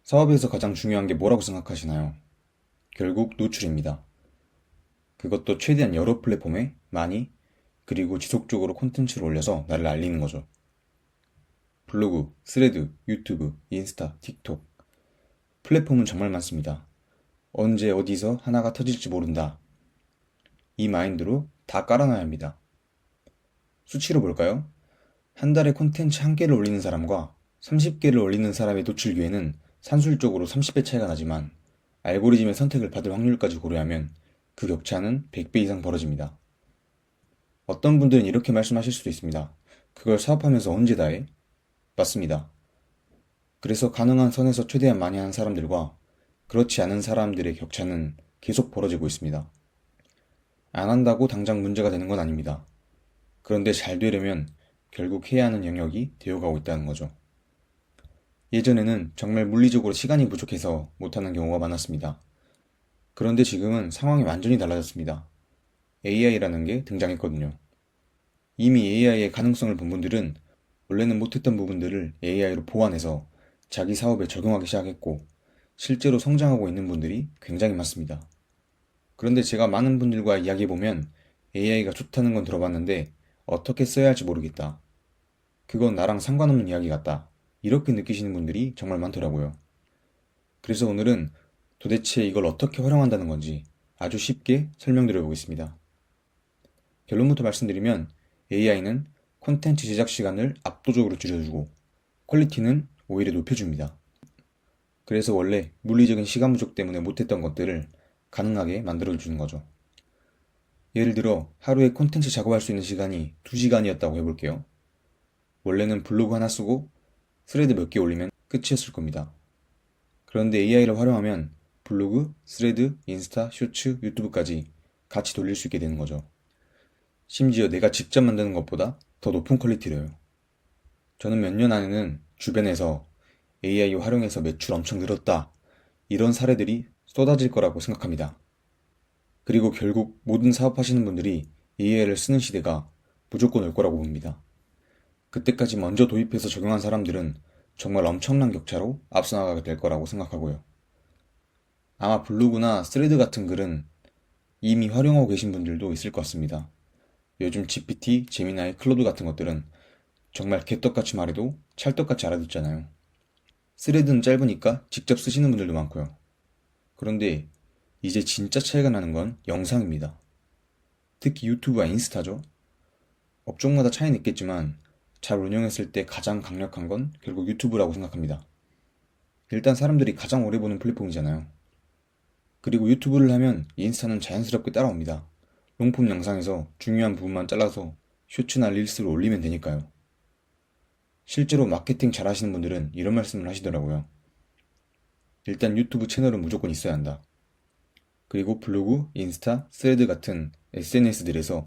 사업에서 가장 중요한 게 뭐라고 생각하시나요? 결국 노출입니다. 그것도 최대한 여러 플랫폼에 많이 그리고 지속적으로 콘텐츠를 올려서 나를 알리는 거죠. 블로그, 스레드, 유튜브, 인스타, 틱톡. 플랫폼은 정말 많습니다. 언제 어디서 하나가 터질지 모른다. 이 마인드로 다 깔아놔야 합니다. 수치로 볼까요? 한 달에 콘텐츠 한 개를 올리는 사람과 30개를 올리는 사람의 노출 기회는 산술적으로 30배 차이가 나지만 알고리즘의 선택을 받을 확률까지 고려하면 그 격차는 100배 이상 벌어집니다. 어떤 분들은 이렇게 말씀하실 수도 있습니다. 그걸 사업하면서 언제 다 해? 맞습니다. 그래서 가능한 선에서 최대한 많이 하는 사람들과 그렇지 않은 사람들의 격차는 계속 벌어지고 있습니다. 안 한다고 당장 문제가 되는 건 아닙니다. 그런데 잘 되려면 결국 해야 하는 영역이 되어가고 있다는 거죠. 예전에는 정말 물리적으로 시간이 부족해서 못하는 경우가 많았습니다. 그런데 지금은 상황이 완전히 달라졌습니다. AI라는 게 등장했거든요. 이미 AI의 가능성을 본 분들은 원래는 못했던 부분들을 AI로 보완해서 자기 사업에 적용하기 시작했고 실제로 성장하고 있는 분들이 굉장히 많습니다. 그런데 제가 많은 분들과 이야기해보면 AI가 좋다는 건 들어봤는데 어떻게 써야 할지 모르겠다. 그건 나랑 상관없는 이야기 같다. 이렇게 느끼시는 분들이 정말 많더라고요. 그래서 오늘은 도대체 이걸 어떻게 활용한다는 건지 아주 쉽게 설명드려 보겠습니다. 결론부터 말씀드리면 AI는 콘텐츠 제작 시간을 압도적으로 줄여주고 퀄리티는 오히려 높여줍니다. 그래서 원래 물리적인 시간 부족 때문에 못했던 것들을 가능하게 만들어주는 거죠. 예를 들어 하루에 콘텐츠 작업할 수 있는 시간이 2시간이었다고 해볼게요. 원래는 블로그 하나 쓰고 스레드 몇 개 올리면 끝이었을 겁니다. 그런데 AI를 활용하면 블로그, 스레드, 인스타, 쇼츠, 유튜브까지 같이 돌릴 수 있게 되는 거죠. 심지어 내가 직접 만드는 것보다 더 높은 퀄리티로요. 저는 몇 년 안에는 주변에서 AI 활용해서 매출 엄청 늘었다. 이런 사례들이 쏟아질 거라고 생각합니다. 그리고 결국 모든 사업하시는 분들이 AI를 쓰는 시대가 무조건 올 거라고 봅니다. 그때까지 먼저 도입해서 적용한 사람들은 정말 엄청난 격차로 앞서 나가게 될 거라고 생각하고요. 아마 블로그나 스레드 같은 글은 이미 활용하고 계신 분들도 있을 것 같습니다. 요즘 GPT, 제미나이, 클로드 같은 것들은 정말 개떡같이 말해도 찰떡같이 알아듣잖아요. 스레드는 짧으니까 직접 쓰시는 분들도 많고요. 그런데 이제 진짜 차이가 나는 건 영상입니다. 특히 유튜브와 인스타죠. 업종마다 차이는 있겠지만 잘 운영했을 때 가장 강력한 건 결국 유튜브라고 생각합니다. 일단 사람들이 가장 오래 보는 플랫폼이잖아요. 그리고 유튜브를 하면 인스타는 자연스럽게 따라옵니다. 롱폼 영상에서 중요한 부분만 잘라서 쇼츠나 릴스로 올리면 되니까요. 실제로 마케팅 잘 하시는 분들은 이런 말씀을 하시더라고요. 일단 유튜브 채널은 무조건 있어야 한다. 그리고 블로그, 인스타, 스레드 같은 SNS들에서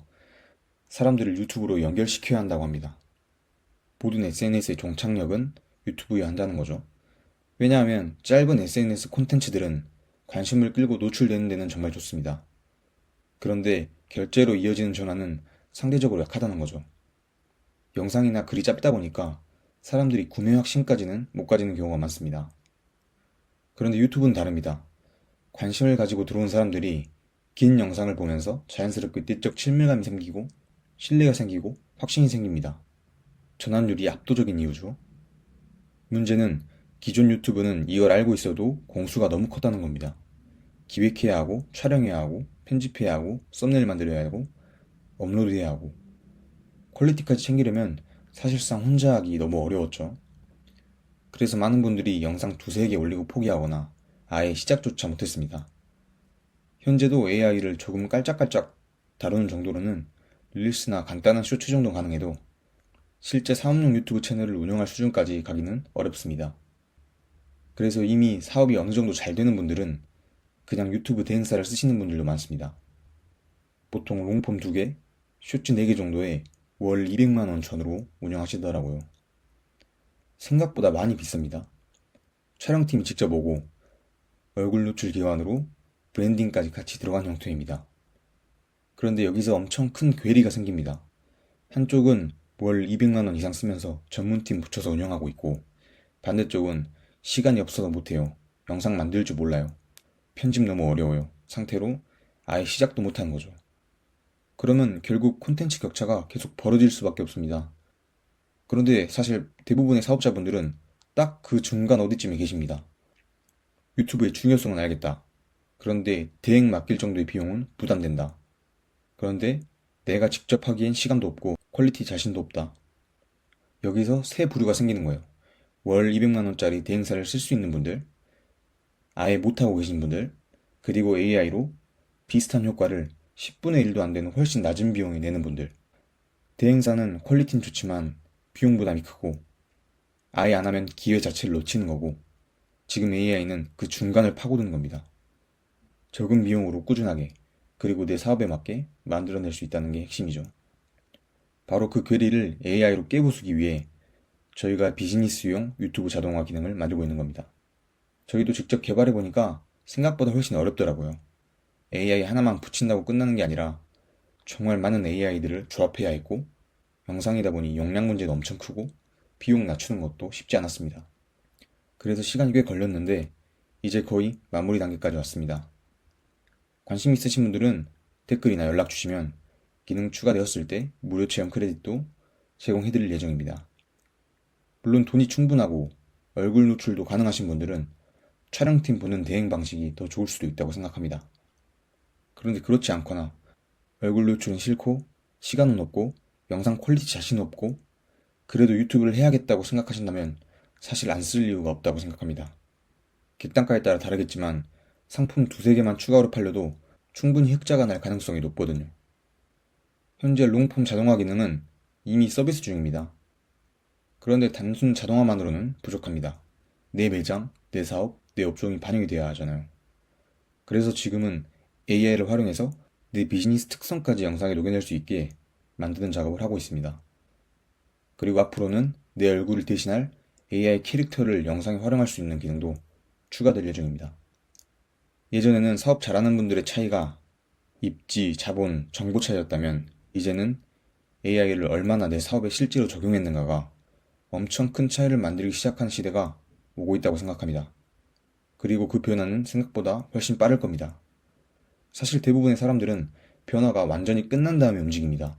사람들을 유튜브로 연결시켜야 한다고 합니다. 모든 SNS의 종착역은 유튜브여야 한다는 거죠. 왜냐하면 짧은 SNS 콘텐츠들은 관심을 끌고 노출되는 데는 정말 좋습니다. 그런데 결제로 이어지는 전환은 상대적으로 약하다는 거죠. 영상이나 글이 짧다 보니까 사람들이 구매 확신까지는 못 가지는 경우가 많습니다. 그런데 유튜브는 다릅니다. 관심을 가지고 들어온 사람들이 긴 영상을 보면서 자연스럽게 내적 친밀감이 생기고 신뢰가 생기고 확신이 생깁니다. 전환율이 압도적인 이유죠. 문제는 기존 유튜브는 이걸 알고 있어도 공수가 너무 컸다는 겁니다. 기획해야 하고 촬영해야 하고 편집해야 하고 썸네일 만들어야 하고 업로드해야 하고 퀄리티까지 챙기려면 사실상 혼자 하기 너무 어려웠죠. 그래서 많은 분들이 영상 두세 개 올리고 포기하거나 아예 시작조차 못했습니다. 현재도 AI를 조금 깔짝깔짝 다루는 정도로는 릴스나 간단한 쇼츠 정도 가능해도 실제 사업용 유튜브 채널을 운영할 수준까지 가기는 어렵습니다. 그래서 이미 사업이 어느 정도 잘 되는 분들은 그냥 유튜브 대행사를 쓰시는 분들도 많습니다. 보통 롱폼 2개, 쇼츠 4개 정도에 월 200만원 전으로 운영하시더라고요. 생각보다 많이 비쌉니다. 촬영팀이 직접 오고 얼굴 노출 기반으로 브랜딩까지 같이 들어간 형태입니다. 그런데 여기서 엄청 큰 괴리가 생깁니다. 한쪽은 월 200만원 이상 쓰면서 전문팀 붙여서 운영하고 있고 반대쪽은 시간이 없어서 못해요. 영상 만들 줄 몰라요. 편집 너무 어려워요. 상태로 아예 시작도 못하는 거죠. 그러면 결국 콘텐츠 격차가 계속 벌어질 수밖에 없습니다. 그런데 사실 대부분의 사업자분들은 딱 그 중간 어디쯤에 계십니다. 유튜브의 중요성은 알겠다. 그런데 대행 맡길 정도의 비용은 부담된다. 그런데 내가 직접 하기엔 시간도 없고 퀄리티 자신도 없다. 여기서 세 부류가 생기는 거예요. 월 200만 원짜리 대행사를 쓸 수 있는 분들, 아예 못하고 계신 분들, 그리고 AI로 비슷한 효과를 10분의 1도 안 되는 훨씬 낮은 비용에 내는 분들. 대행사는 퀄리티는 좋지만 비용 부담이 크고 아예 안 하면 기회 자체를 놓치는 거고 지금 AI는 그 중간을 파고드는 겁니다. 적은 비용으로 꾸준하게 그리고 내 사업에 맞게 만들어낼 수 있다는 게 핵심이죠. 바로 그 괴리를 AI로 깨부수기 위해 저희가 비즈니스용 유튜브 자동화 기능을 만들고 있는 겁니다. 저희도 직접 개발해보니까 생각보다 훨씬 어렵더라고요. AI 하나만 붙인다고 끝나는 게 아니라 정말 많은 AI들을 조합해야 했고 영상이다 보니 용량 문제도 엄청 크고 비용 낮추는 것도 쉽지 않았습니다. 그래서 시간이 꽤 걸렸는데 이제 거의 마무리 단계까지 왔습니다. 관심 있으신 분들은 댓글이나 연락 주시면 기능 추가되었을 때 무료 체험 크레딧도 제공해드릴 예정입니다. 물론 돈이 충분하고 얼굴 노출도 가능하신 분들은 촬영팀 보는 대행 방식이 더 좋을 수도 있다고 생각합니다. 그런데 그렇지 않거나 얼굴 노출은 싫고 시간은 없고 영상 퀄리티 자신 없고 그래도 유튜브를 해야겠다고 생각하신다면 사실 안 쓸 이유가 없다고 생각합니다. 객단가에 따라 다르겠지만 상품 두세 개만 추가로 팔려도 충분히 흑자가 날 가능성이 높거든요. 현재 롱폼 자동화 기능은 이미 서비스 중입니다. 그런데 단순 자동화만으로는 부족합니다. 내 매장, 내 사업, 내 업종이 반영이 되어야 하잖아요. 그래서 지금은 AI를 활용해서 내 비즈니스 특성까지 영상에 녹여낼 수 있게 만드는 작업을 하고 있습니다. 그리고 앞으로는 내 얼굴을 대신할 AI 캐릭터를 영상에 활용할 수 있는 기능도 추가될 예정입니다. 예전에는 사업 잘하는 분들의 차이가 입지, 자본, 정보 차이였다면 이제는 AI를 얼마나 내 사업에 실제로 적용했는가가 엄청 큰 차이를 만들기 시작한 시대가 오고 있다고 생각합니다. 그리고 그 변화는 생각보다 훨씬 빠를 겁니다. 사실 대부분의 사람들은 변화가 완전히 끝난 다음에 움직입니다.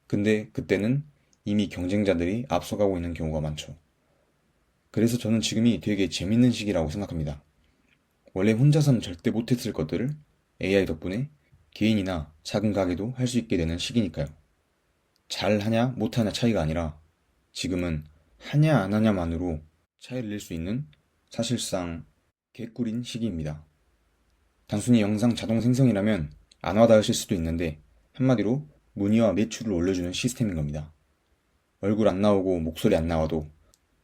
근데 그때는 이미 경쟁자들이 앞서가고 있는 경우가 많죠. 그래서 저는 지금이 되게 재밌는 시기라고 생각합니다. 원래 혼자서는 절대 못했을 것들을 AI 덕분에 개인이나 작은 가게도 할 수 있게 되는 시기니까요. 잘하냐 못하냐 차이가 아니라 지금은 하냐 안 하냐만으로 차이를 낼 수 있는 사실상 개꿀인 시기입니다. 단순히 영상 자동 생성이라면 안 와닿으실 수도 있는데 한마디로 문의와 매출을 올려주는 시스템인 겁니다. 얼굴 안 나오고 목소리 안 나와도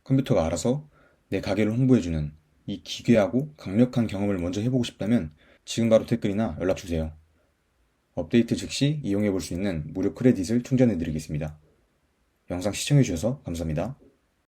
컴퓨터가 알아서 내 가게를 홍보해주는 이 기괴하고 강력한 경험을 먼저 해보고 싶다면 지금 바로 댓글이나 연락주세요. 업데이트 즉시 이용해볼 수 있는 무료 크레딧을 충전해드리겠습니다. 영상 시청해주셔서 감사합니다.